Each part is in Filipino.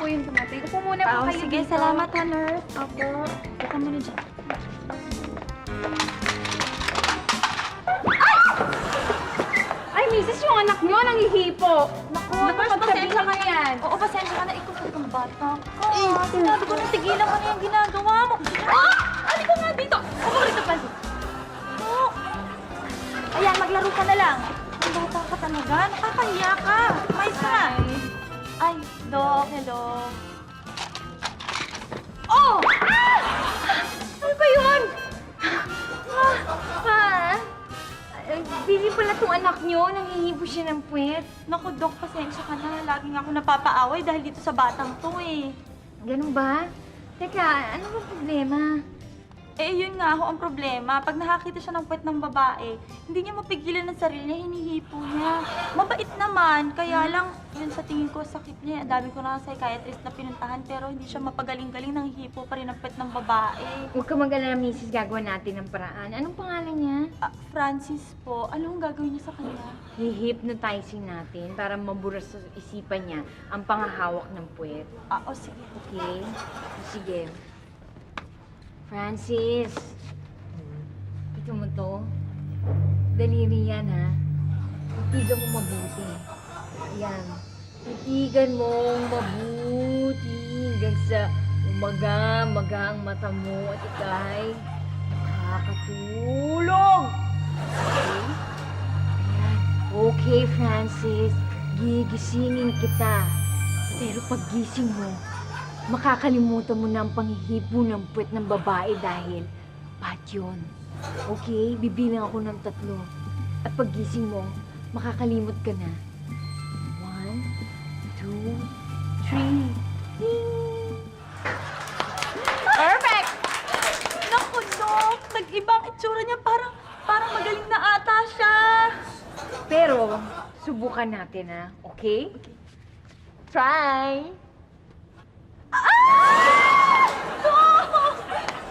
po yung dumating. Upo muna po kayo Sige, dito. salamat ha, nurse. Opo. Buka mo na dyan. Ay, misis, yung anak nyo nangihipo. Naku, pasensya ka yan. Oo, pasensya ka na. Ikaw sa itong bata ka. Sinabi ko na tigilan ko na yung ginagawa mo. Ano ko nga dito? Ako rito, Francis. Oh. Ayan, maglaro ka na lang. Ang bata ka talaga. Nakakahiya ka. Mais ka nga. Ay, Doc. Hello. Oh! Ano ba yun? Busy pala itong anak nyo. Nangihipo siya ng puwet. Naku, Doc, pasensya ka na. Lagi nga ako napapaaway dahil dito sa batang to eh. Ganun ba? Teka, ano ba problema? Eh, yun nga ho ang problema. Pag nakakita siya ng puwet ng babae, hindi niya mapigilan ng sarili niya, hinihipo niya. Mabait naman, kaya lang, yun sa tingin ko, sakit niya. Ang dami ko na psychiatrist na pinuntahan, pero hindi siya mapagaling-galing, nanghihipo pa rin ang puwet ng babae. Huwag ka mag-alala, misis. Gagawa natin ng paraan. Anong pangalan niya? Francis po, ano ang gagawin niya sa kanya? I-hypnotizing natin para mabura sa isipan niya ang pangahawak ng puwet. Sige. Okay? Sige. Francis, ito mo to. Daliri yan, ha? Titigan mo mabuti. Ayan. Titigan mo mabuti hanggang sa umaga ang mata mo at ikay nakakatulog. Okay? Ayan. Okay, Francis. Gigisingin kita. Pero paggising mo, makakalimutan mo na ang panghihipo ng puwet ng babae dahil bad yun. Okay? Bibilang ako ng 3. At paggising mo, makakalimot ka na. 1, 2, 3. Ding! Perfect! Naku, Doc! Nag-iba ang itsura niya. Parang magaling na ata siya. Pero, subukan natin, ha? Okay? Try!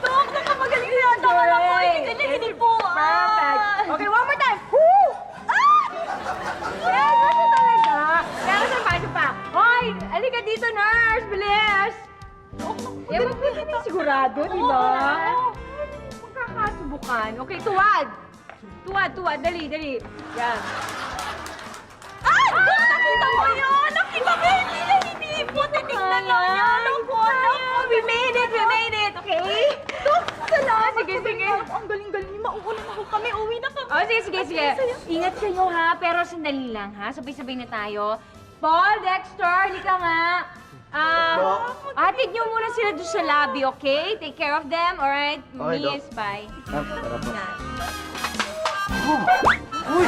Doc, nakamagaling na ata ka na po. Hindi po. Perfect! Okay, one more time! Woo! Yes, ano talaga? Pero sa pa. Hoy! Halika dito, nurse! Bilis! Eh, magpili sigurado, di ba? Magkakasubukan. Okay, tuwad! Tuwad. Dali. Yan. Ay! Doc, nakita mo yun! Nakita mo yun! Hindi po. Titignan lang yan. Naku, We made it! Okay? Doc, salamat. Sige. Ang galing-galing niyo. Mauulan na ho kami. Uwi na kami. Oh, sige. Ingat kayo, ha? Pero sandali lang, ha? Sabay-sabay na tayo. Paul, Dexter, halika nga. Atid niyo muna sila doon sa lobby, okay? Take care of them, alright? Okay, Doc. Miss, bye. Tara po. Na. Uy!